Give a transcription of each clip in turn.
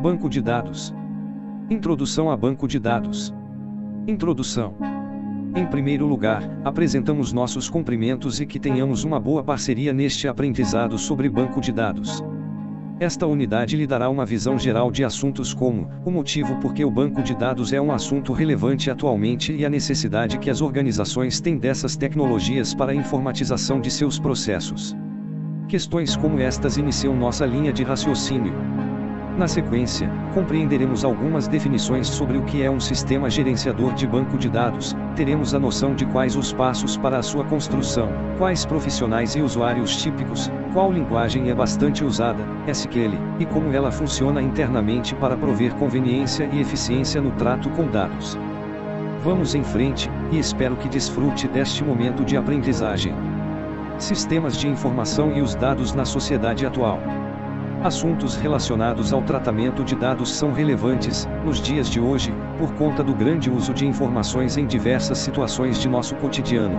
Banco de dados. Introdução a banco de dados. Introdução. Em primeiro lugar, apresentamos nossos cumprimentos e que tenhamos uma boa parceria neste aprendizado sobre banco de dados. Esta unidade lhe dará uma visão geral de assuntos como o motivo por que o banco de dados é um assunto relevante atualmente e a necessidade que as organizações têm dessas tecnologias para a informatização de seus processos. Questões como estas iniciam nossa linha de raciocínio. Na sequência, compreenderemos algumas definições sobre o que é um sistema gerenciador de banco de dados, teremos a noção de quais os passos para a sua construção, quais profissionais e usuários típicos, qual linguagem é bastante usada, SQL, e como ela funciona internamente para prover conveniência e eficiência no trato com dados. Vamos em frente, e espero que desfrute deste momento de aprendizagem. Sistemas de informação e os dados na sociedade atual. Assuntos relacionados ao tratamento de dados são relevantes, nos dias de hoje, por conta do grande uso de informações em diversas situações de nosso cotidiano.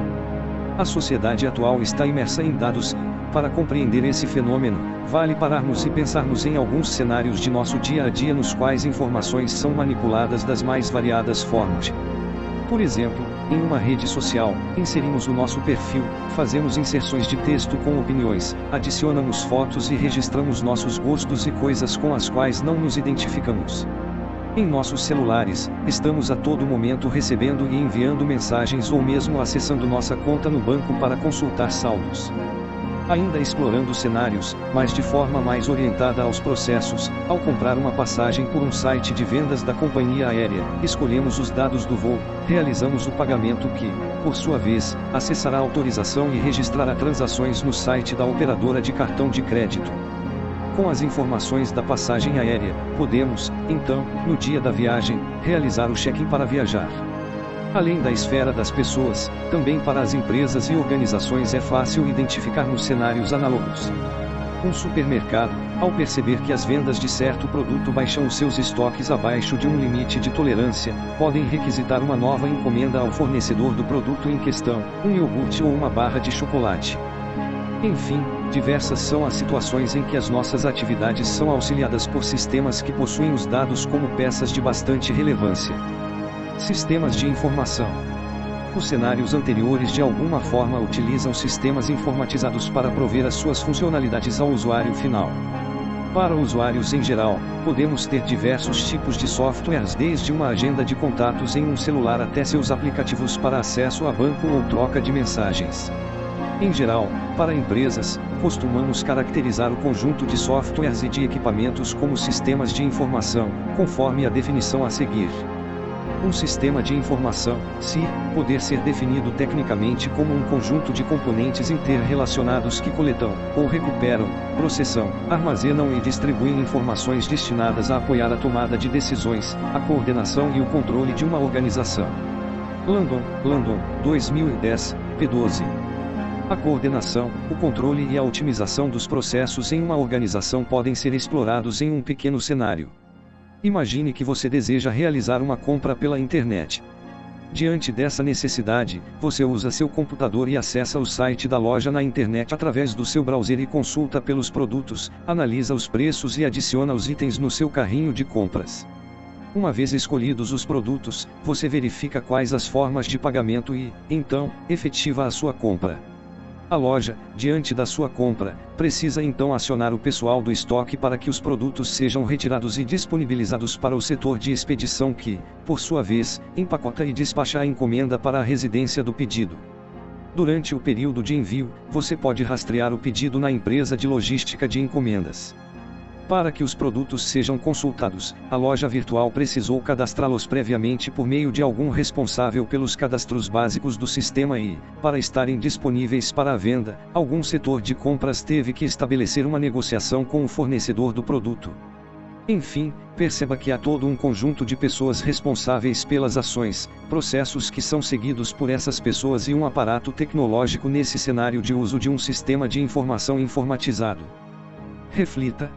A sociedade atual está imersa em dados. Para compreender esse fenômeno, vale pararmos e pensarmos em alguns cenários de nosso dia a dia nos quais informações são manipuladas das mais variadas formas. Por exemplo, em uma rede social, inserimos o nosso perfil, fazemos inserções de texto com opiniões, adicionamos fotos e registramos nossos gostos e coisas com as quais não nos identificamos. Em nossos celulares, estamos a todo momento recebendo e enviando mensagens ou mesmo acessando nossa conta no banco para consultar saldos. Ainda explorando cenários, mas de forma mais orientada aos processos, ao comprar uma passagem por um site de vendas da companhia aérea, escolhemos os dados do voo, realizamos o pagamento que, por sua vez, acessará a autorização e registrará transações no site da operadora de cartão de crédito. Com as informações da passagem aérea, podemos, então, no dia da viagem, realizar o check-in para viajar. Além da esfera das pessoas, também para as empresas e organizações é fácil identificarmos cenários análogos. Um supermercado, ao perceber que as vendas de certo produto baixam os seus estoques abaixo de um limite de tolerância, podem requisitar uma nova encomenda ao fornecedor do produto em questão, um iogurte ou uma barra de chocolate. Enfim, diversas são as situações em que as nossas atividades são auxiliadas por sistemas que possuem os dados como peças de bastante relevância. Sistemas de informação. Os cenários anteriores de alguma forma utilizam sistemas informatizados para prover as suas funcionalidades ao usuário final. Para usuários em geral, podemos ter diversos tipos de softwares, desde uma agenda de contatos em um celular até seus aplicativos para acesso a banco ou troca de mensagens. Em geral, para empresas, costumamos caracterizar o conjunto de softwares e de equipamentos como sistemas de informação, conforme a definição a seguir. Um sistema de informação, se poder ser definido tecnicamente como um conjunto de componentes interrelacionados que coletam, ou recuperam, processam, armazenam e distribuem informações destinadas a apoiar a tomada de decisões, a coordenação e o controle de uma organização. Landon, 2010, p. 12. A coordenação, o controle e a otimização dos processos em uma organização podem ser explorados em um pequeno cenário. Imagine que você deseja realizar uma compra pela internet. Diante dessa necessidade, você usa seu computador e acessa o site da loja na internet através do seu browser e consulta pelos produtos, analisa os preços e adiciona os itens no seu carrinho de compras. Uma vez escolhidos os produtos, você verifica quais as formas de pagamento e, então, efetiva a sua compra. A loja, diante da sua compra, precisa então acionar o pessoal do estoque para que os produtos sejam retirados e disponibilizados para o setor de expedição que, por sua vez, empacota e despacha a encomenda para a residência do pedido. Durante o período de envio, você pode rastrear o pedido na empresa de logística de encomendas. Para que os produtos sejam consultados, a loja virtual precisou cadastrá-los previamente por meio de algum responsável pelos cadastros básicos do sistema e, para estarem disponíveis para a venda, algum setor de compras teve que estabelecer uma negociação com o fornecedor do produto. Enfim, perceba que há todo um conjunto de pessoas responsáveis pelas ações, processos que são seguidos por essas pessoas e um aparato tecnológico nesse cenário de uso de um sistema de informação informatizado. Reflita.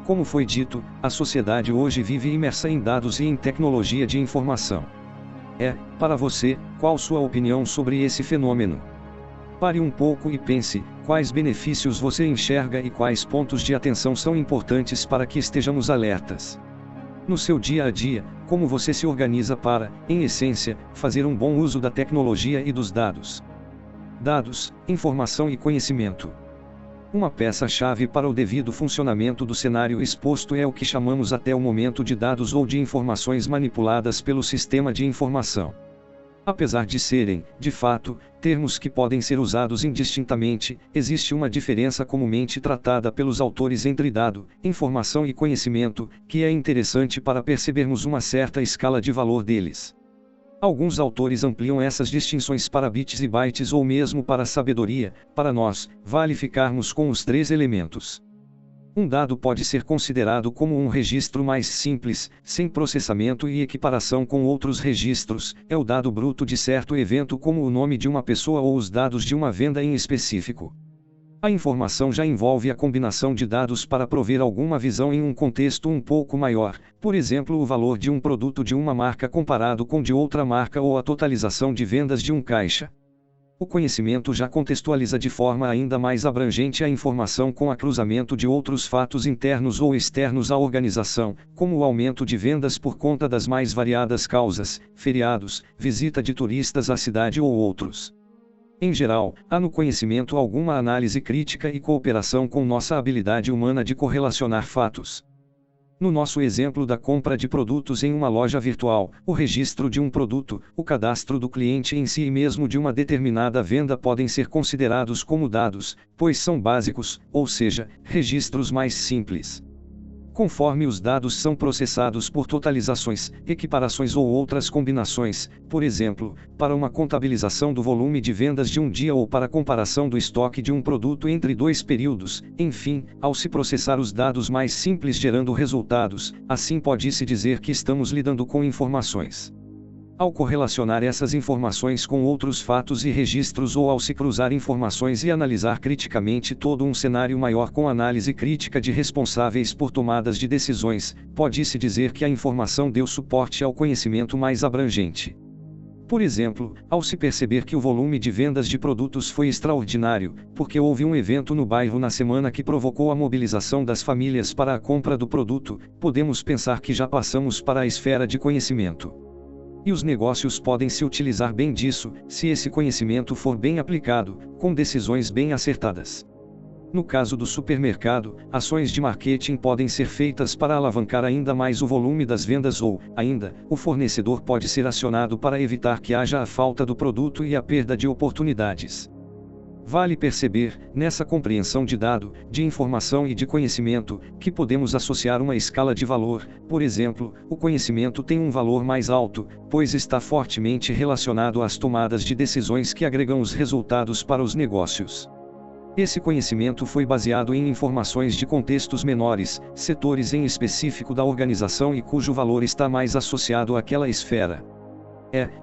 Como foi dito, a sociedade hoje vive imersa em dados e em tecnologia de informação. Para você, qual sua opinião sobre esse fenômeno? Pare um pouco e pense, quais benefícios você enxerga e quais pontos de atenção são importantes para que estejamos alertas. No seu dia a dia, como você se organiza para, em essência, fazer um bom uso da tecnologia e dos dados? Dados, informação e conhecimento. Uma peça-chave para o devido funcionamento do cenário exposto é o que chamamos até o momento de dados ou de informações manipuladas pelo sistema de informação. Apesar de serem, de fato, termos que podem ser usados indistintamente, existe uma diferença comumente tratada pelos autores entre dado, informação e conhecimento, que é interessante para percebermos uma certa escala de valor deles. Alguns autores ampliam essas distinções para bits e bytes ou mesmo para sabedoria. Para nós, vale ficarmos com os 3 elementos. Um dado pode ser considerado como um registro mais simples, sem processamento e equiparação com outros registros, é o dado bruto de certo evento como o nome de uma pessoa ou os dados de uma venda em específico. A informação já envolve a combinação de dados para prover alguma visão em um contexto um pouco maior, por exemplo, o valor de um produto de uma marca comparado com de outra marca ou a totalização de vendas de um caixa. O conhecimento já contextualiza de forma ainda mais abrangente a informação com o cruzamento de outros fatos internos ou externos à organização, como o aumento de vendas por conta das mais variadas causas, feriados, visita de turistas à cidade ou outros. Em geral, há no conhecimento alguma análise crítica e cooperação com nossa habilidade humana de correlacionar fatos. No nosso exemplo da compra de produtos em uma loja virtual, o registro de um produto, o cadastro do cliente em si e mesmo de uma determinada venda podem ser considerados como dados, pois são básicos, ou seja, registros mais simples. Conforme os dados são processados por totalizações, equiparações ou outras combinações, por exemplo, para uma contabilização do volume de vendas de um dia ou para comparação do estoque de um produto entre 2 períodos, enfim, ao se processar os dados mais simples gerando resultados, assim pode-se dizer que estamos lidando com informações. Ao correlacionar essas informações com outros fatos e registros ou ao se cruzar informações e analisar criticamente todo um cenário maior com análise crítica de responsáveis por tomadas de decisões, pode-se dizer que a informação deu suporte ao conhecimento mais abrangente. Por exemplo, ao se perceber que o volume de vendas de produtos foi extraordinário, porque houve um evento no bairro na semana que provocou a mobilização das famílias para a compra do produto, podemos pensar que já passamos para a esfera de conhecimento. E os negócios podem se utilizar bem disso, se esse conhecimento for bem aplicado, com decisões bem acertadas. No caso do supermercado, ações de marketing podem ser feitas para alavancar ainda mais o volume das vendas ou, ainda, o fornecedor pode ser acionado para evitar que haja a falta do produto e a perda de oportunidades. Vale perceber, nessa compreensão de dado, de informação e de conhecimento, que podemos associar uma escala de valor. Por exemplo, o conhecimento tem um valor mais alto, pois está fortemente relacionado às tomadas de decisões que agregam os resultados para os negócios. Esse conhecimento foi baseado em informações de contextos menores, setores em específico da organização e cujo valor está mais associado àquela esfera.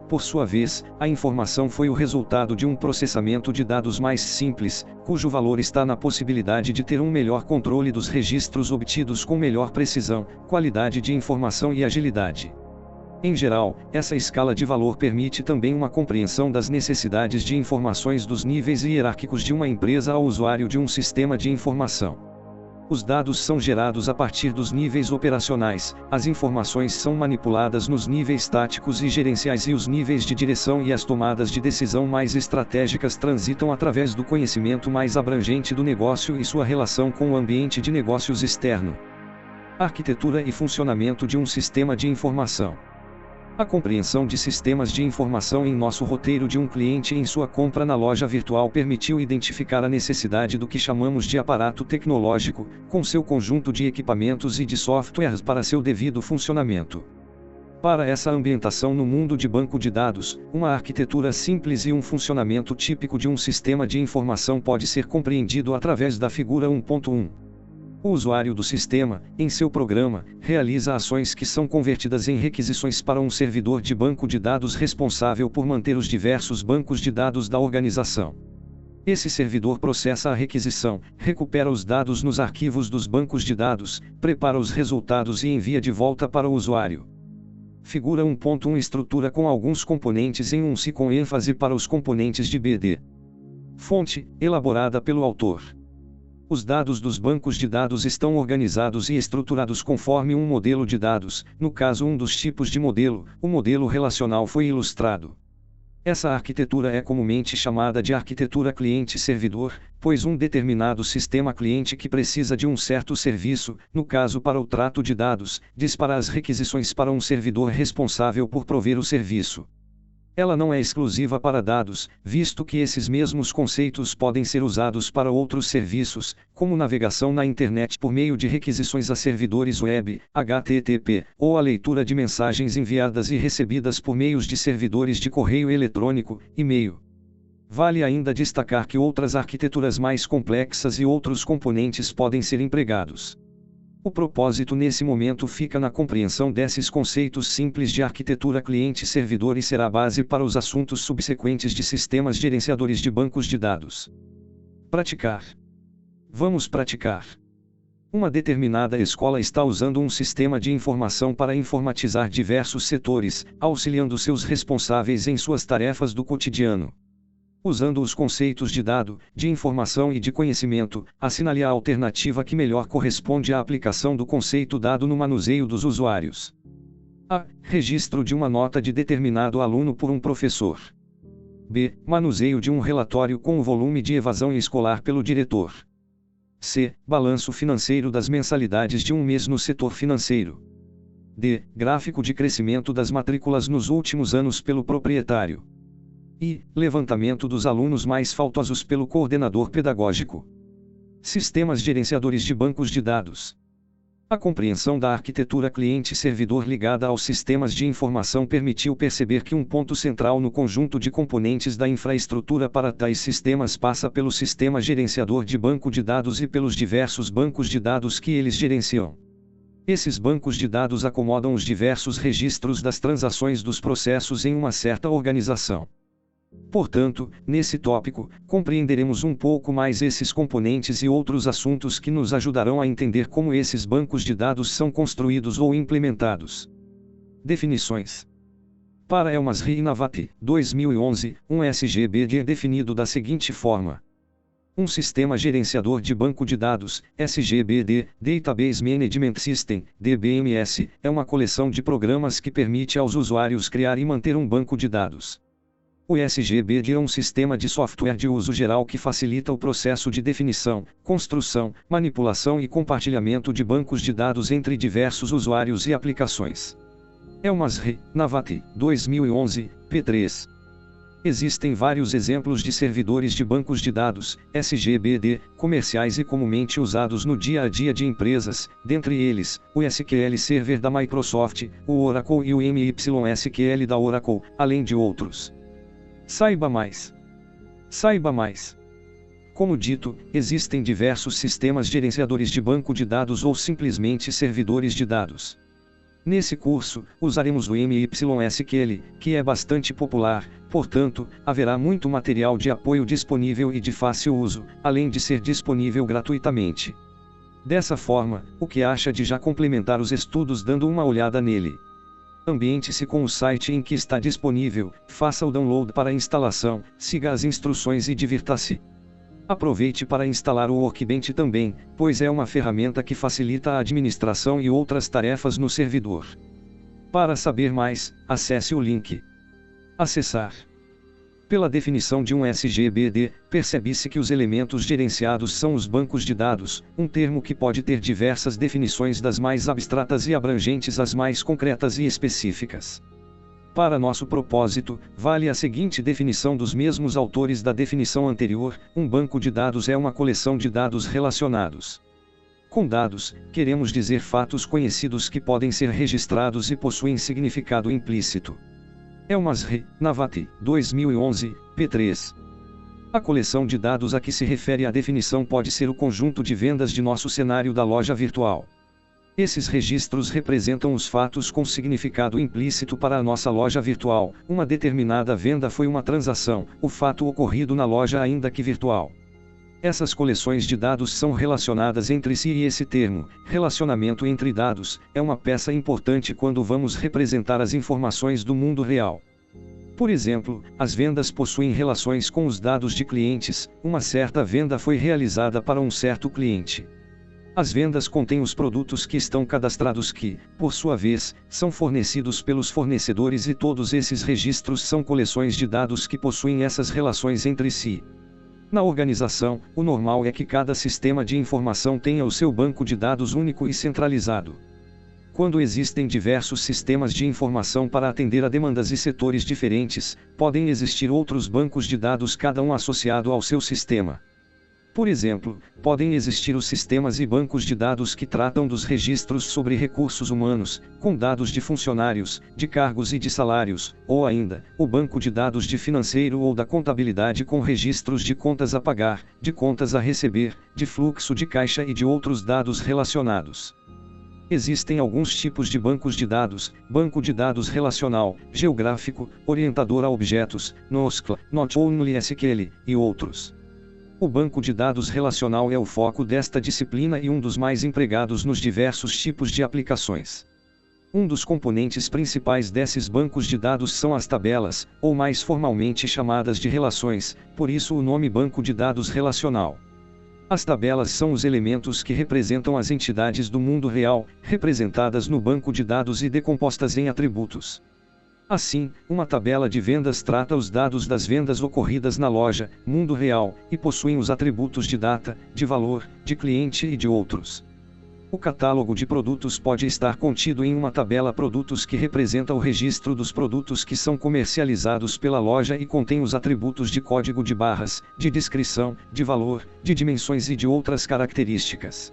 Por sua vez, a informação foi o resultado de um processamento de dados mais simples, cujo valor está na possibilidade de ter um melhor controle dos registros obtidos com melhor precisão, qualidade de informação e agilidade. Em geral, essa escala de valor permite também uma compreensão das necessidades de informações dos níveis hierárquicos de uma empresa ao usuário de um sistema de informação. Os dados são gerados a partir dos níveis operacionais, as informações são manipuladas nos níveis táticos e gerenciais e os níveis de direção e as tomadas de decisão mais estratégicas transitam através do conhecimento mais abrangente do negócio e sua relação com o ambiente de negócios externo. Arquitetura e funcionamento de um sistema de informação. A compreensão de sistemas de informação em nosso roteiro de um cliente em sua compra na loja virtual permitiu identificar a necessidade do que chamamos de aparato tecnológico, com seu conjunto de equipamentos e de softwares para seu devido funcionamento. Para essa ambientação no mundo de banco de dados, uma arquitetura simples e um funcionamento típico de um sistema de informação pode ser compreendido através da figura 1.1. O usuário do sistema, em seu programa, realiza ações que são convertidas em requisições para um servidor de banco de dados responsável por manter os diversos bancos de dados da organização. Esse servidor processa a requisição, recupera os dados nos arquivos dos bancos de dados, prepara os resultados e envia de volta para o usuário. Figura 1.1 estrutura com alguns componentes em um Si com ênfase para os componentes de BD. Fonte, elaborada pelo autor. Os dados dos bancos de dados estão organizados e estruturados conforme um modelo de dados, no caso um dos tipos de modelo, o modelo relacional foi ilustrado. Essa arquitetura é comumente chamada de arquitetura cliente-servidor, pois um determinado sistema cliente que precisa de um certo serviço, no caso para o trato de dados, dispara as requisições para um servidor responsável por prover o serviço. Ela não é exclusiva para dados, visto que esses mesmos conceitos podem ser usados para outros serviços, como navegação na internet por meio de requisições a servidores web, HTTP, ou a leitura de mensagens enviadas e recebidas por meios de servidores de correio eletrônico, e-mail. Vale ainda destacar que outras arquiteturas mais complexas e outros componentes podem ser empregados. O propósito nesse momento fica na compreensão desses conceitos simples de arquitetura cliente-servidor e será base para os assuntos subsequentes de sistemas gerenciadores de bancos de dados. Praticar. Vamos praticar. Uma determinada escola está usando um sistema de informação para informatizar diversos setores, auxiliando seus responsáveis em suas tarefas do cotidiano. Usando os conceitos de dado, de informação e de conhecimento, assinale a alternativa que melhor corresponde à aplicação do conceito dado no manuseio dos usuários. A. Registro de uma nota de determinado aluno por um professor. B. Manuseio de um relatório com o volume de evasão escolar pelo diretor. C. Balanço financeiro das mensalidades de um mês no setor financeiro. D. Gráfico de crescimento das matrículas nos últimos anos pelo proprietário. E. Levantamento dos alunos mais faltosos pelo coordenador pedagógico. Sistemas gerenciadores de bancos de dados. A compreensão da arquitetura cliente-servidor ligada aos sistemas de informação permitiu perceber que um ponto central no conjunto de componentes da infraestrutura para tais sistemas passa pelo sistema gerenciador de banco de dados e pelos diversos bancos de dados que eles gerenciam. Esses bancos de dados acomodam os diversos registros das transações dos processos em uma certa organização. Portanto, nesse tópico, compreenderemos um pouco mais esses componentes e outros assuntos que nos ajudarão a entender como esses bancos de dados são construídos ou implementados. Definições. Para Elmas Rinavati, 2011, um SGBD é definido da seguinte forma. Um sistema gerenciador de banco de dados, SGBD, Database Management System, DBMS, é uma coleção de programas que permite aos usuários criar e manter um banco de dados. O SGBD é um sistema de software de uso geral que facilita o processo de definição, construção, manipulação e compartilhamento de bancos de dados entre diversos usuários e aplicações. Elmas Rinavati, 2011, p3. Existem vários exemplos de servidores de bancos de dados, SGBD, comerciais e comumente usados no dia a dia de empresas, dentre eles, o SQL Server da Microsoft, o Oracle e o MySQL da Oracle, além de outros. Saiba mais. Saiba mais. Como dito, existem diversos sistemas gerenciadores de banco de dados ou simplesmente servidores de dados. Nesse curso, usaremos o MySQL, que é bastante popular, portanto, haverá muito material de apoio disponível e de fácil uso, além de ser disponível gratuitamente. Dessa forma, o que acha de já complementar os estudos dando uma olhada nele? Ambiente-se com o site em que está disponível, faça o download para a instalação, siga as instruções e divirta-se. Aproveite para instalar o Workbench também, pois é uma ferramenta que facilita a administração e outras tarefas no servidor. Para saber mais, acesse o link. Acessar. Pela definição de um SGBD, percebe-se que os elementos gerenciados são os bancos de dados, um termo que pode ter diversas definições das mais abstratas e abrangentes às mais concretas e específicas. Para nosso propósito, vale a seguinte definição dos mesmos autores da definição anterior: um banco de dados é uma coleção de dados relacionados. Com dados, queremos dizer fatos conhecidos que podem ser registrados e possuem significado implícito. Elmas Rinavati, 2011, p3. A coleção de dados a que se refere a definição pode ser o conjunto de vendas de nosso cenário da loja virtual. Esses registros representam os fatos com significado implícito para a nossa loja virtual. Uma determinada venda foi uma transação, o fato ocorrido na loja ainda que virtual. Essas coleções de dados são relacionadas entre si e esse termo, relacionamento entre dados, é uma peça importante quando vamos representar as informações do mundo real. Por exemplo, as vendas possuem relações com os dados de clientes. Uma certa venda foi realizada para um certo cliente. As vendas contêm os produtos que estão cadastrados que, por sua vez, são fornecidos pelos fornecedores, e todos esses registros são coleções de dados que possuem essas relações entre si. Na organização, o normal é que cada sistema de informação tenha o seu banco de dados único e centralizado. Quando existem diversos sistemas de informação para atender a demandas e setores diferentes, podem existir outros bancos de dados, cada um associado ao seu sistema. Por exemplo, podem existir os sistemas e bancos de dados que tratam dos registros sobre recursos humanos, com dados de funcionários, de cargos e de salários, ou ainda, o banco de dados de financeiro ou da contabilidade com registros de contas a pagar, de contas a receber, de fluxo de caixa e de outros dados relacionados. Existem alguns tipos de bancos de dados: banco de dados relacional, geográfico, orientador a objetos, NoSQL, Not Only SQL, e outros. O banco de dados relacional é o foco desta disciplina e um dos mais empregados nos diversos tipos de aplicações. Um dos componentes principais desses bancos de dados são as tabelas, ou mais formalmente chamadas de relações, por isso o nome banco de dados relacional. As tabelas são os elementos que representam as entidades do mundo real, representadas no banco de dados e decompostas em atributos. Assim, uma tabela de vendas trata os dados das vendas ocorridas na loja, mundo real, e possuem os atributos de data, de valor, de cliente e de outros. O catálogo de produtos pode estar contido em uma tabela produtos que representa o registro dos produtos que são comercializados pela loja e contém os atributos de código de barras, de descrição, de valor, de dimensões e de outras características.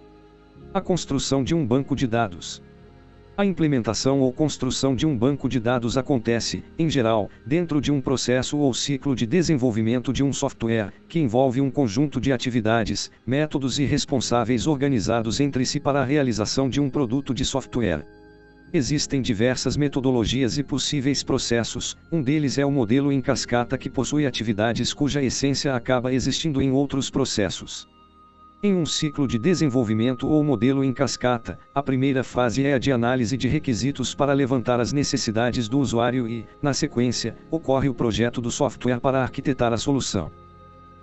A construção de um banco de dados. A implementação ou construção de um banco de dados acontece, em geral, dentro de um processo ou ciclo de desenvolvimento de um software, que envolve um conjunto de atividades, métodos e responsáveis organizados entre si para a realização de um produto de software. Existem diversas metodologias e possíveis processos. Um deles é o modelo em cascata, que possui atividades cuja essência acaba existindo em outros processos. Em um ciclo de desenvolvimento ou modelo em cascata, a primeira fase é a de análise de requisitos para levantar as necessidades do usuário e, na sequência, ocorre o projeto do software para arquitetar a solução.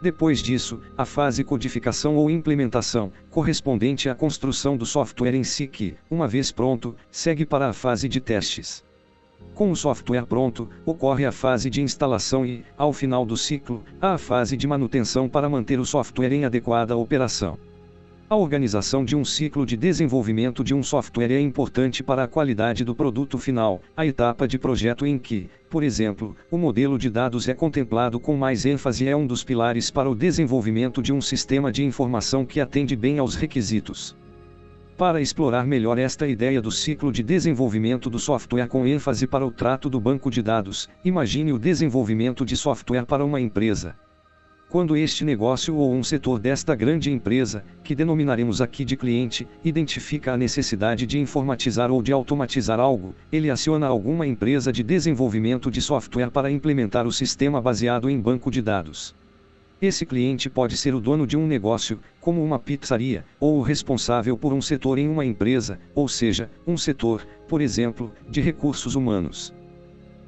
Depois disso, a fase codificação ou implementação, correspondente à construção do software em si, que, uma vez pronto, segue para a fase de testes. Com o software pronto, ocorre a fase de instalação e, ao final do ciclo, há a fase de manutenção para manter o software em adequada operação. A organização de um ciclo de desenvolvimento de um software é importante para a qualidade do produto final, a etapa de projeto em que, por exemplo, o modelo de dados é contemplado com mais ênfase é um dos pilares para o desenvolvimento de um sistema de informação que atende bem aos requisitos. Para explorar melhor esta ideia do ciclo de desenvolvimento do software com ênfase para o trato do banco de dados, imagine o desenvolvimento de software para uma empresa. Quando este negócio ou um setor desta grande empresa, que denominaremos aqui de cliente, identifica a necessidade de informatizar ou de automatizar algo, ele aciona alguma empresa de desenvolvimento de software para implementar o sistema baseado em banco de dados. Esse cliente pode ser o dono de um negócio, como uma pizzaria, ou o responsável por um setor em uma empresa, ou seja, um setor, por exemplo, de recursos humanos.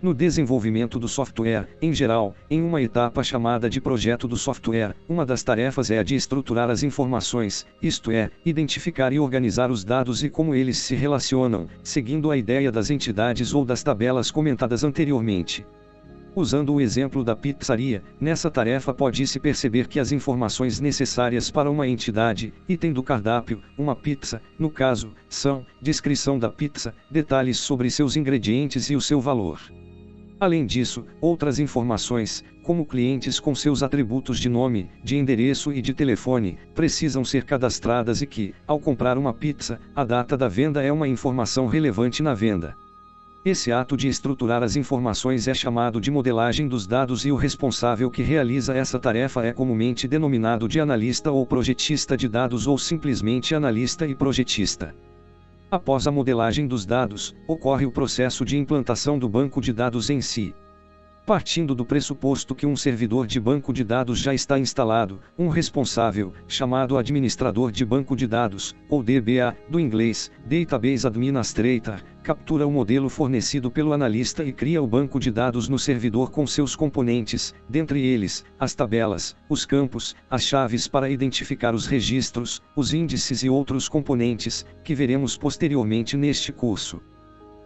No desenvolvimento do software, em geral, em uma etapa chamada de projeto do software, uma das tarefas é a de estruturar as informações, isto é, identificar e organizar os dados e como eles se relacionam, seguindo a ideia das entidades ou das tabelas comentadas anteriormente. Usando o exemplo da pizzaria, nessa tarefa pode-se perceber que as informações necessárias para uma entidade, item do cardápio, uma pizza, no caso, são: descrição da pizza, detalhes sobre seus ingredientes e o seu valor. Além disso, outras informações, como clientes com seus atributos de nome, de endereço e de telefone, precisam ser cadastradas e que, ao comprar uma pizza, a data da venda é uma informação relevante na venda. Esse ato de estruturar as informações é chamado de modelagem dos dados e o responsável que realiza essa tarefa é comumente denominado de analista ou projetista de dados ou simplesmente analista e projetista. Após a modelagem dos dados, ocorre o processo de implantação do banco de dados em si. Partindo do pressuposto que um servidor de banco de dados já está instalado, um responsável, chamado administrador de banco de dados, ou DBA, do inglês, Database Administrator, captura o modelo fornecido pelo analista e cria o banco de dados no servidor com seus componentes, dentre eles, as tabelas, os campos, as chaves para identificar os registros, os índices e outros componentes, que veremos posteriormente neste curso.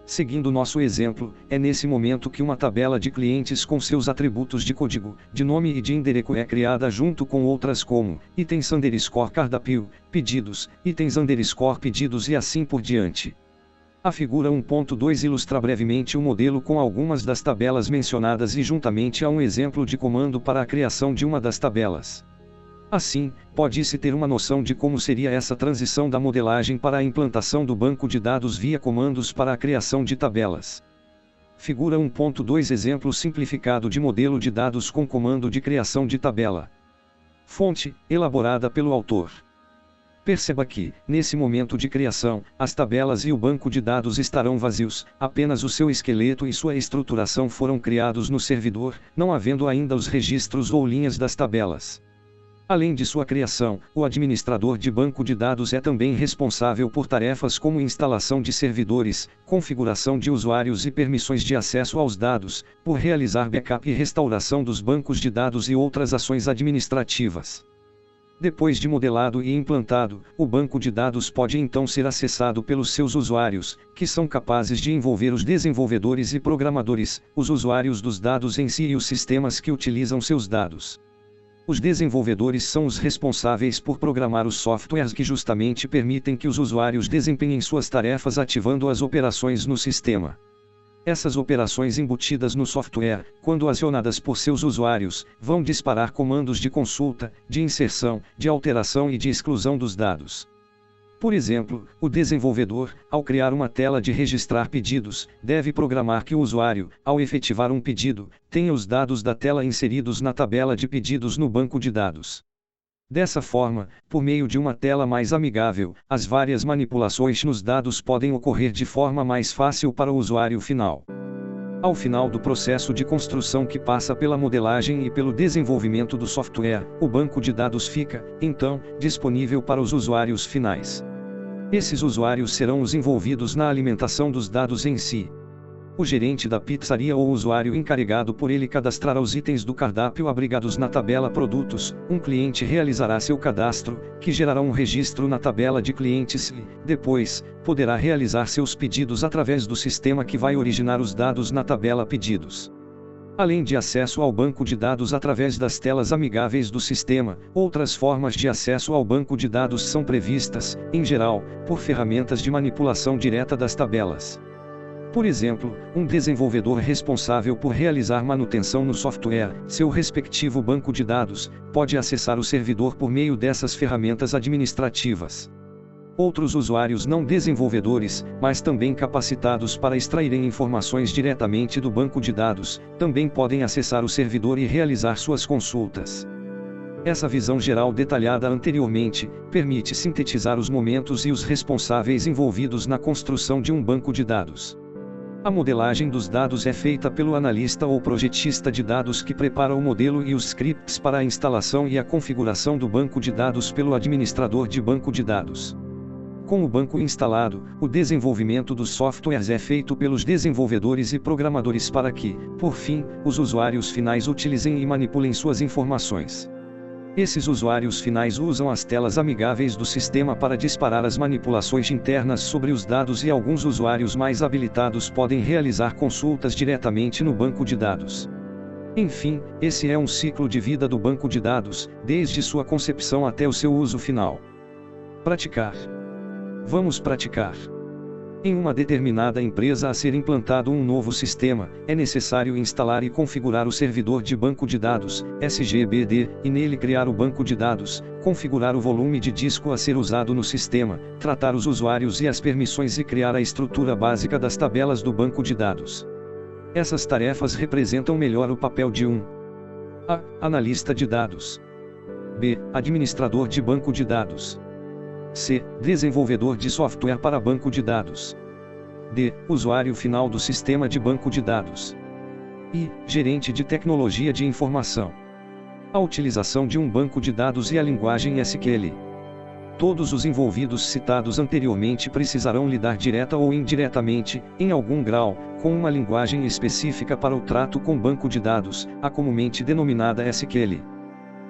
Seguindo nosso exemplo, é nesse momento que uma tabela de clientes com seus atributos de código, de nome e de endereço é criada junto com outras como, itens _ cardápio, pedidos, itens _ pedidos e assim por diante. A figura 1.2 ilustra brevemente o modelo com algumas das tabelas mencionadas e juntamente a um exemplo de comando para a criação de uma das tabelas. Assim, pode-se ter uma noção de como seria essa transição da modelagem para a implantação do banco de dados via comandos para a criação de tabelas. Figura 1.2 Exemplo simplificado de modelo de dados com comando de criação de tabela. Fonte, elaborada pelo autor. Perceba que, nesse momento de criação, as tabelas e o banco de dados estarão vazios, apenas o seu esqueleto e sua estruturação foram criados no servidor, não havendo ainda os registros ou linhas das tabelas. Além de sua criação, o administrador de banco de dados é também responsável por tarefas como instalação de servidores, configuração de usuários e permissões de acesso aos dados, por realizar backup e restauração dos bancos de dados e outras ações administrativas. Depois de modelado e implantado, o banco de dados pode então ser acessado pelos seus usuários, que são capazes de envolver os desenvolvedores e programadores, os usuários dos dados em si e os sistemas que utilizam seus dados. Os desenvolvedores são os responsáveis por programar os softwares que justamente permitem que os usuários desempenhem suas tarefas ativando as operações no sistema. Essas operações embutidas no software, quando acionadas por seus usuários, vão disparar comandos de consulta, de inserção, de alteração e de exclusão dos dados. Por exemplo, o desenvolvedor, ao criar uma tela de registrar pedidos, deve programar que o usuário, ao efetivar um pedido, tenha os dados da tela inseridos na tabela de pedidos no banco de dados. Dessa forma, por meio de uma tela mais amigável, as várias manipulações nos dados podem ocorrer de forma mais fácil para o usuário final. Ao final do processo de construção que passa pela modelagem e pelo desenvolvimento do software, o banco de dados fica, então, disponível para os usuários finais. Esses usuários serão os envolvidos na alimentação dos dados em si. O gerente da pizzaria ou o usuário encarregado por ele cadastrará os itens do cardápio abrigados na tabela Produtos, um cliente realizará seu cadastro, que gerará um registro na tabela de clientes e, depois, poderá realizar seus pedidos através do sistema que vai originar os dados na tabela Pedidos. Além de acesso ao banco de dados através das telas amigáveis do sistema, outras formas de acesso ao banco de dados são previstas, em geral, por ferramentas de manipulação direta das tabelas. Por exemplo, um desenvolvedor responsável por realizar manutenção no software, seu respectivo banco de dados, pode acessar o servidor por meio dessas ferramentas administrativas. Outros usuários não desenvolvedores, mas também capacitados para extraírem informações diretamente do banco de dados, também podem acessar o servidor e realizar suas consultas. Essa visão geral detalhada anteriormente, permite sintetizar os momentos e os responsáveis envolvidos na construção de um banco de dados. A modelagem dos dados é feita pelo analista ou projetista de dados que prepara o modelo e os scripts para a instalação e a configuração do banco de dados pelo administrador de banco de dados. Com o banco instalado, o desenvolvimento dos softwares é feito pelos desenvolvedores e programadores para que, por fim, os usuários finais utilizem e manipulem suas informações. Esses usuários finais usam as telas amigáveis do sistema para disparar as manipulações internas sobre os dados e alguns usuários mais habilitados podem realizar consultas diretamente no banco de dados. Enfim, esse é um ciclo de vida do banco de dados, desde sua concepção até o seu uso final. Praticar. Vamos praticar. Em uma determinada empresa a ser implantado um novo sistema, é necessário instalar e configurar o servidor de banco de dados, SGBD, e nele criar o banco de dados, configurar o volume de disco a ser usado no sistema, tratar os usuários e as permissões e criar a estrutura básica das tabelas do banco de dados. Essas tarefas representam melhor o papel de um A. Analista de dados. B. Administrador de banco de dados. C. Desenvolvedor de software para banco de dados. D. Usuário final do sistema de banco de dados. I. Gerente de tecnologia de informação. A utilização de um banco de dados e a linguagem SQL. Todos os envolvidos citados anteriormente precisarão lidar direta ou indiretamente, em algum grau, com uma linguagem específica para o trato com banco de dados, a comumente denominada SQL.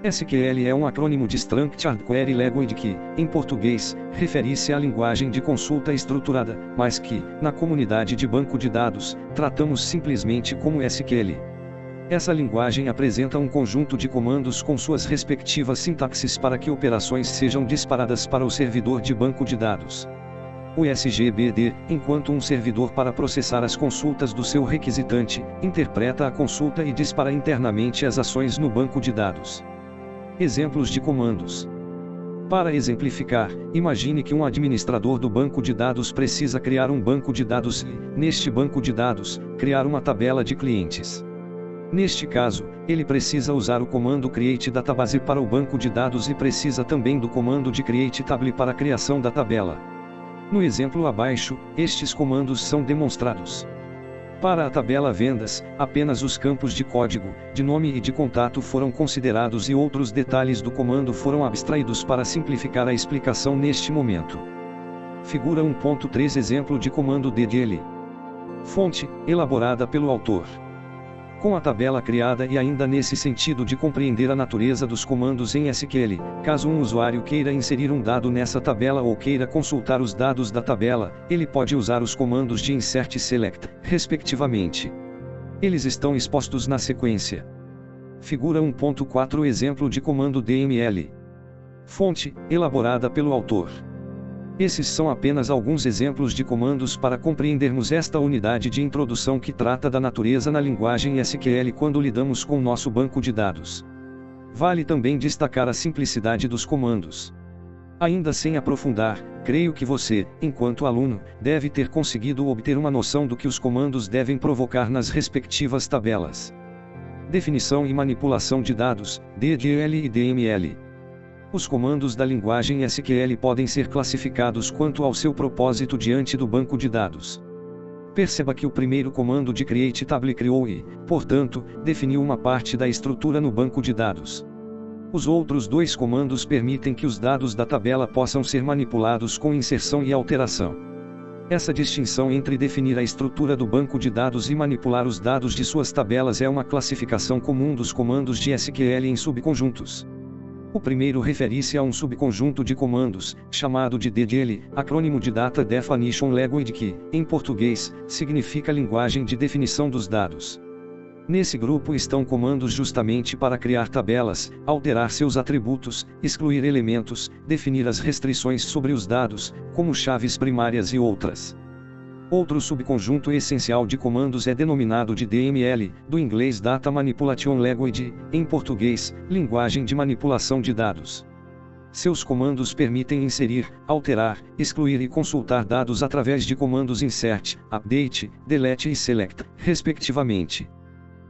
SQL é um acrônimo de Structured Query Language que, em português, refere-se à linguagem de consulta estruturada, mas que, na comunidade de banco de dados, tratamos simplesmente como SQL. Essa linguagem apresenta um conjunto de comandos com suas respectivas sintaxes para que operações sejam disparadas para o servidor de banco de dados. O SGBD, enquanto um servidor para processar as consultas do seu requisitante, interpreta a consulta e dispara internamente as ações no banco de dados. Exemplos de comandos. Para exemplificar, imagine que um administrador do banco de dados precisa criar um banco de dados e, neste banco de dados, criar uma tabela de clientes. Neste caso, ele precisa usar o comando create database para o banco de dados e precisa também do comando de create table para a criação da tabela. No exemplo abaixo, estes comandos são demonstrados. Para a tabela vendas, apenas os campos de código, de nome e de contato foram considerados e outros detalhes do comando foram abstraídos para simplificar a explicação neste momento. Figura 1.3 Exemplo de comando DDL. Fonte, elaborada pelo autor. Com a tabela criada e ainda nesse sentido de compreender a natureza dos comandos em SQL, caso um usuário queira inserir um dado nessa tabela ou queira consultar os dados da tabela, ele pode usar os comandos de insert e select, respectivamente. Eles estão expostos na sequência. Figura 1.4 Exemplo de comando DML. Fonte, elaborada pelo autor. Esses são apenas alguns exemplos de comandos para compreendermos esta unidade de introdução que trata da natureza na linguagem SQL quando lidamos com nosso banco de dados. Vale também destacar a simplicidade dos comandos. Ainda sem aprofundar, creio que você, enquanto aluno, deve ter conseguido obter uma noção do que os comandos devem provocar nas respectivas tabelas. Definição e manipulação de dados, DDL e DML. Os comandos da linguagem SQL podem ser classificados quanto ao seu propósito diante do banco de dados. Perceba que o primeiro comando de create table criou e, portanto, definiu uma parte da estrutura no banco de dados. Os outros dois comandos permitem que os dados da tabela possam ser manipulados com inserção e alteração. Essa distinção entre definir a estrutura do banco de dados e manipular os dados de suas tabelas é uma classificação comum dos comandos de SQL em subconjuntos. O primeiro refere-se a um subconjunto de comandos, chamado de DDL, acrônimo de Data Definition Language que, em português, significa linguagem de definição dos dados. Nesse grupo estão comandos justamente para criar tabelas, alterar seus atributos, excluir elementos, definir as restrições sobre os dados, como chaves primárias e outras. Outro subconjunto essencial de comandos é denominado de DML, do inglês Data Manipulation Language, em português, linguagem de manipulação de dados. Seus comandos permitem inserir, alterar, excluir e consultar dados através de comandos insert, update, delete e select, respectivamente.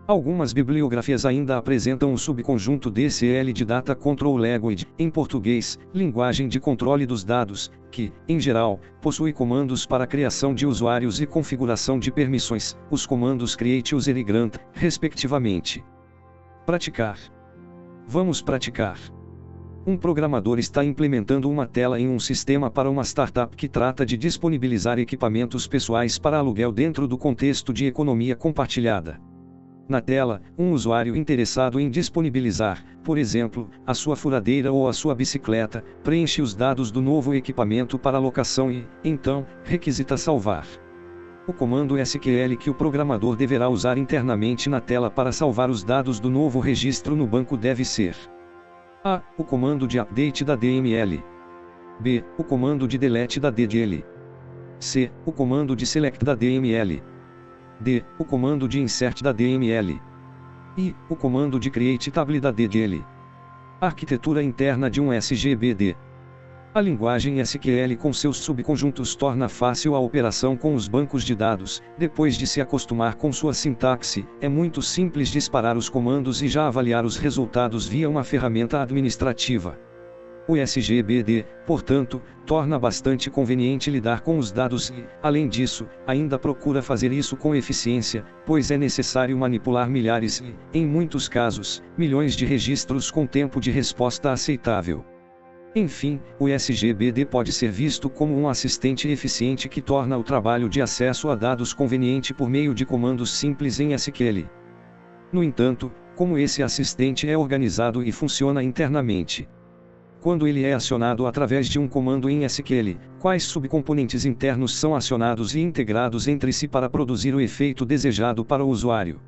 Algumas bibliografias ainda apresentam o subconjunto DCL de Data Control Language, em português, linguagem de controle dos dados, que, em geral, possui comandos para a criação de usuários e configuração de permissões, os comandos create user e grant, respectivamente. Praticar. Vamos praticar. Um programador está implementando uma tela em um sistema para uma startup que trata de disponibilizar equipamentos pessoais para aluguel dentro do contexto de economia compartilhada. Na tela, um usuário interessado em disponibilizar, por exemplo, a sua furadeira ou a sua bicicleta, preenche os dados do novo equipamento para locação e, então, requisita salvar. O comando SQL que o programador deverá usar internamente na tela para salvar os dados do novo registro no banco deve ser: A. O comando de update da DML. B. O comando de delete da DDL. C. O comando de select da DML. D. O comando de insert da DML. I. O comando de create table da DDL. Arquitetura interna de um SGBD. A linguagem SQL com seus subconjuntos torna fácil a operação com os bancos de dados. Depois de se acostumar com sua sintaxe, é muito simples disparar os comandos e já avaliar os resultados via uma ferramenta administrativa. O SGBD, portanto, torna bastante conveniente lidar com os dados e, além disso, ainda procura fazer isso com eficiência, pois é necessário manipular milhares e, em muitos casos, milhões de registros com tempo de resposta aceitável. Enfim, o SGBD pode ser visto como um assistente eficiente que torna o trabalho de acesso a dados conveniente por meio de comandos simples em SQL. No entanto, como esse assistente é organizado e funciona internamente? Quando ele é acionado através de um comando em SQL, quais subcomponentes internos são acionados e integrados entre si para produzir o efeito desejado para o usuário?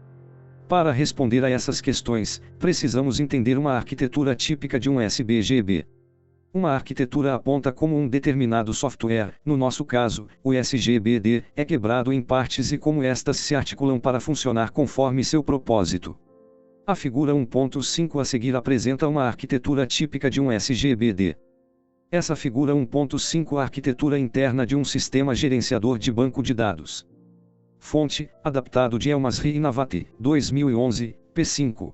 Para responder a essas questões, precisamos entender uma arquitetura típica de um SBGB. Uma arquitetura aponta como um determinado software, no nosso caso, o SGBD, é quebrado em partes e como estas se articulam para funcionar conforme seu propósito. A figura 1.5 a seguir apresenta uma arquitetura típica de um SGBD. Essa figura 1.5 é a arquitetura interna de um sistema gerenciador de banco de dados. Fonte, adaptado de Elmasry e Navati, 2011, p5.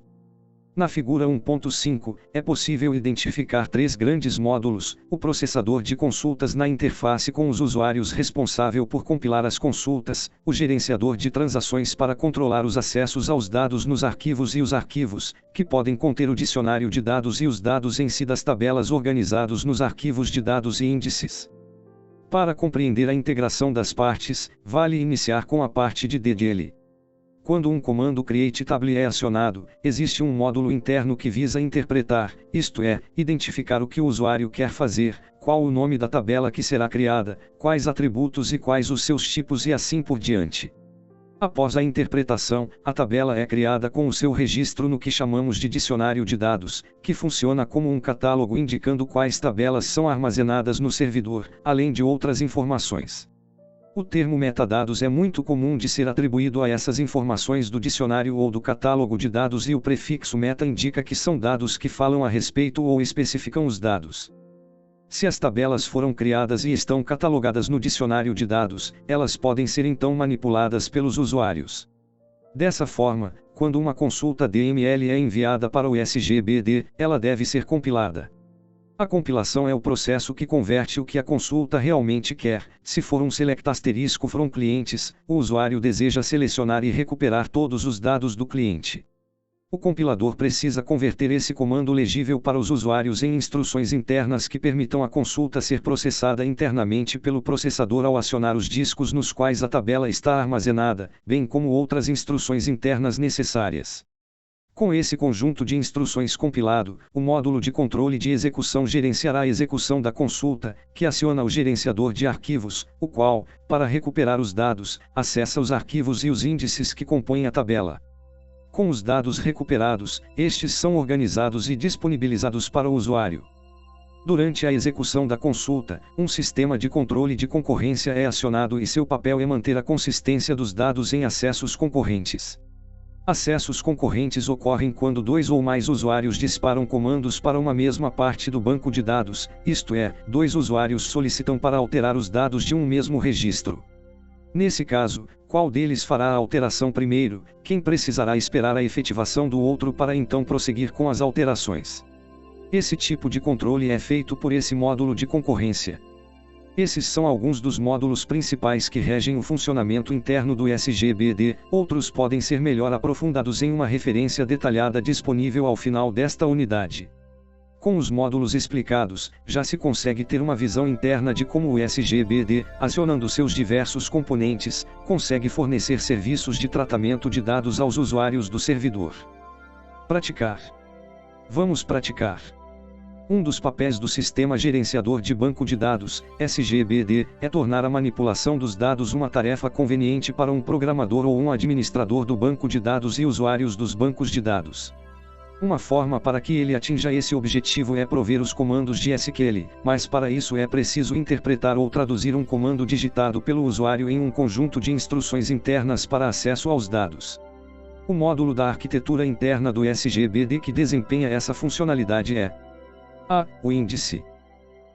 Na figura 1.5, é possível identificar três grandes módulos: o processador de consultas na interface com os usuários responsável por compilar as consultas, o gerenciador de transações para controlar os acessos aos dados nos arquivos e os arquivos, que podem conter o dicionário de dados e os dados em si das tabelas organizados nos arquivos de dados e índices. Para compreender a integração das partes, vale iniciar com a parte de DDL. Quando um comando create table é acionado, existe um módulo interno que visa interpretar, isto é, identificar o que o usuário quer fazer, qual o nome da tabela que será criada, quais atributos e quais os seus tipos e assim por diante. Após a interpretação, a tabela é criada com o seu registro no que chamamos de dicionário de dados, que funciona como um catálogo indicando quais tabelas são armazenadas no servidor, além de outras informações. O termo metadados é muito comum de ser atribuído a essas informações do dicionário ou do catálogo de dados e o prefixo meta indica que são dados que falam a respeito ou especificam os dados. Se as tabelas foram criadas e estão catalogadas no dicionário de dados, elas podem ser então manipuladas pelos usuários. Dessa forma, quando uma consulta DML é enviada para o SGBD, ela deve ser compilada. A compilação é o processo que converte o que a consulta realmente quer. Se for um select asterisco from clientes, o usuário deseja selecionar e recuperar todos os dados do cliente. O compilador precisa converter esse comando legível para os usuários em instruções internas que permitam a consulta ser processada internamente pelo processador ao acionar os discos nos quais a tabela está armazenada, bem como outras instruções internas necessárias. Com esse conjunto de instruções compilado, o módulo de controle de execução gerenciará a execução da consulta, que aciona o gerenciador de arquivos, o qual, para recuperar os dados, acessa os arquivos e os índices que compõem a tabela. Com os dados recuperados, estes são organizados e disponibilizados para o usuário. Durante a execução da consulta, um sistema de controle de concorrência é acionado e seu papel é manter a consistência dos dados em acessos concorrentes. Acessos concorrentes ocorrem quando dois ou mais usuários disparam comandos para uma mesma parte do banco de dados, isto é, dois usuários solicitam para alterar os dados de um mesmo registro. Nesse caso, qual deles fará a alteração primeiro, quem precisará esperar a efetivação do outro para então prosseguir com as alterações? Esse tipo de controle é feito por esse módulo de concorrência. Esses são alguns dos módulos principais que regem o funcionamento interno do SGBD, outros podem ser melhor aprofundados em uma referência detalhada disponível ao final desta unidade. Com os módulos explicados, já se consegue ter uma visão interna de como o SGBD, acionando seus diversos componentes, consegue fornecer serviços de tratamento de dados aos usuários do servidor. Praticar. Vamos praticar. Um dos papéis do Sistema Gerenciador de Banco de Dados, SGBD, é tornar a manipulação dos dados uma tarefa conveniente para um programador ou um administrador do banco de dados e usuários dos bancos de dados. Uma forma para que ele atinja esse objetivo é prover os comandos de SQL, mas para isso é preciso interpretar ou traduzir um comando digitado pelo usuário em um conjunto de instruções internas para acesso aos dados. O módulo da arquitetura interna do SGBD que desempenha essa funcionalidade é: A. O índice.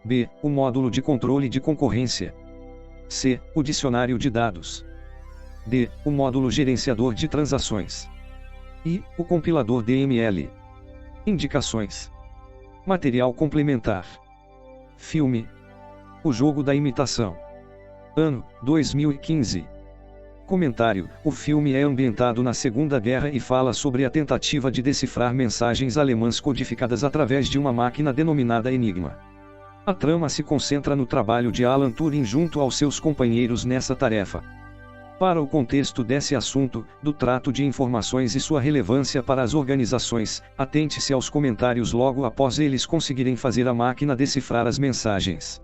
B. O módulo de controle de concorrência. C. O dicionário de dados. D. O módulo gerenciador de transações. I. O compilador DML. Indicações. Material complementar. Filme: O Jogo da Imitação. Ano: 2015. Comentário: o filme é ambientado na Segunda Guerra e fala sobre a tentativa de decifrar mensagens alemãs codificadas através de uma máquina denominada Enigma. A trama se concentra no trabalho de Alan Turing junto aos seus companheiros nessa tarefa. Para o contexto desse assunto, do trato de informações e sua relevância para as organizações, atente-se aos comentários logo após eles conseguirem fazer a máquina decifrar as mensagens.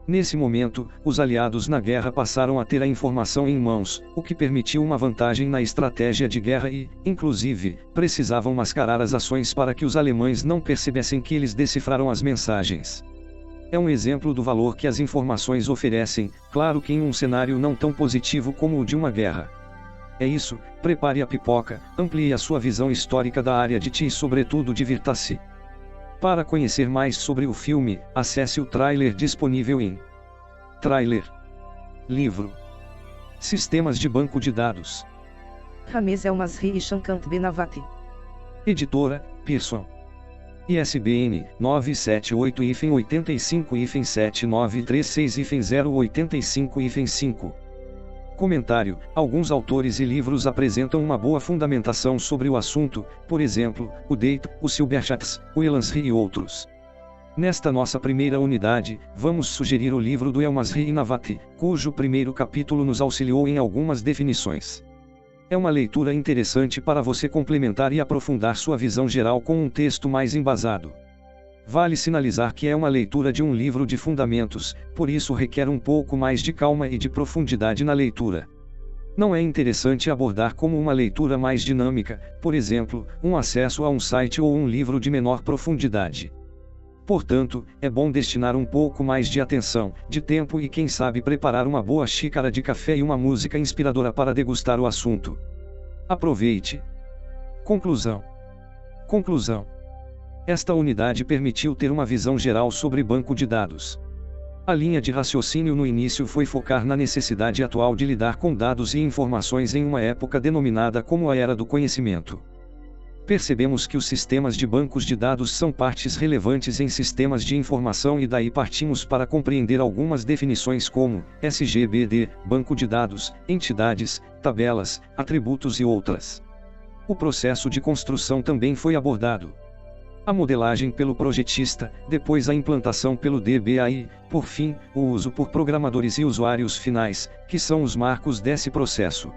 Nesse momento, os aliados na guerra passaram a ter a informação em mãos, o que permitiu uma vantagem na estratégia de guerra e, inclusive, precisavam mascarar as ações para que os alemães não percebessem que eles decifraram as mensagens. É um exemplo do valor que as informações oferecem, claro que em um cenário não tão positivo como o de uma guerra. É isso, prepare a pipoca, amplie a sua visão histórica da área de TI e sobretudo divirta-se. Para conhecer mais sobre o filme, acesse o trailer disponível em Trailer. Livro. Sistemas de banco de dados. Ramesh El-Masri e Shankant Benavati. Editora, Pearson. ISBN, 978-85-7936-085-5. Comentário: alguns autores e livros apresentam uma boa fundamentação sobre o assunto, por exemplo, o Date, o Silberschatz, o El-Masri e outros. Nesta nossa primeira unidade, vamos sugerir o livro do El-Masri e Navati, cujo primeiro capítulo nos auxiliou em algumas definições. É uma leitura interessante para você complementar e aprofundar sua visão geral com um texto mais embasado. Vale sinalizar que é uma leitura de um livro de fundamentos, por isso requer um pouco mais de calma e de profundidade na leitura. Não é interessante abordar como uma leitura mais dinâmica, por exemplo, um acesso a um site ou um livro de menor profundidade. Portanto, é bom destinar um pouco mais de atenção, de tempo e quem sabe preparar uma boa xícara de café e uma música inspiradora para degustar o assunto. Aproveite. Conclusão. Esta unidade permitiu ter uma visão geral sobre banco de dados. A linha de raciocínio no início foi focar na necessidade atual de lidar com dados e informações em uma época denominada como a Era do Conhecimento. Percebemos que os sistemas de bancos de dados são partes relevantes em sistemas de informação e daí partimos para compreender algumas definições como SGBD, banco de dados, entidades, tabelas, atributos e outras. O processo de construção também foi abordado. A modelagem pelo projetista, depois a implantação pelo DBA e, por fim, o uso por programadores e usuários finais, que são os marcos desse processo.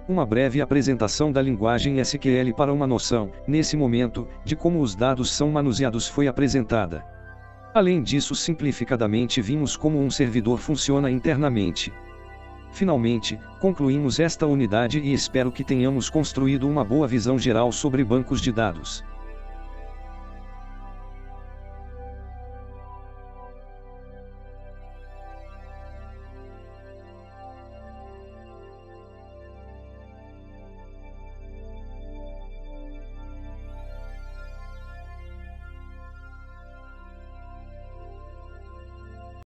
Uma breve apresentação da linguagem SQL para uma noção, nesse momento, de como os dados são manuseados foi apresentada. Além disso, simplificadamente vimos como um servidor funciona internamente. Finalmente, concluímos esta unidade e espero que tenhamos construído uma boa visão geral sobre bancos de dados.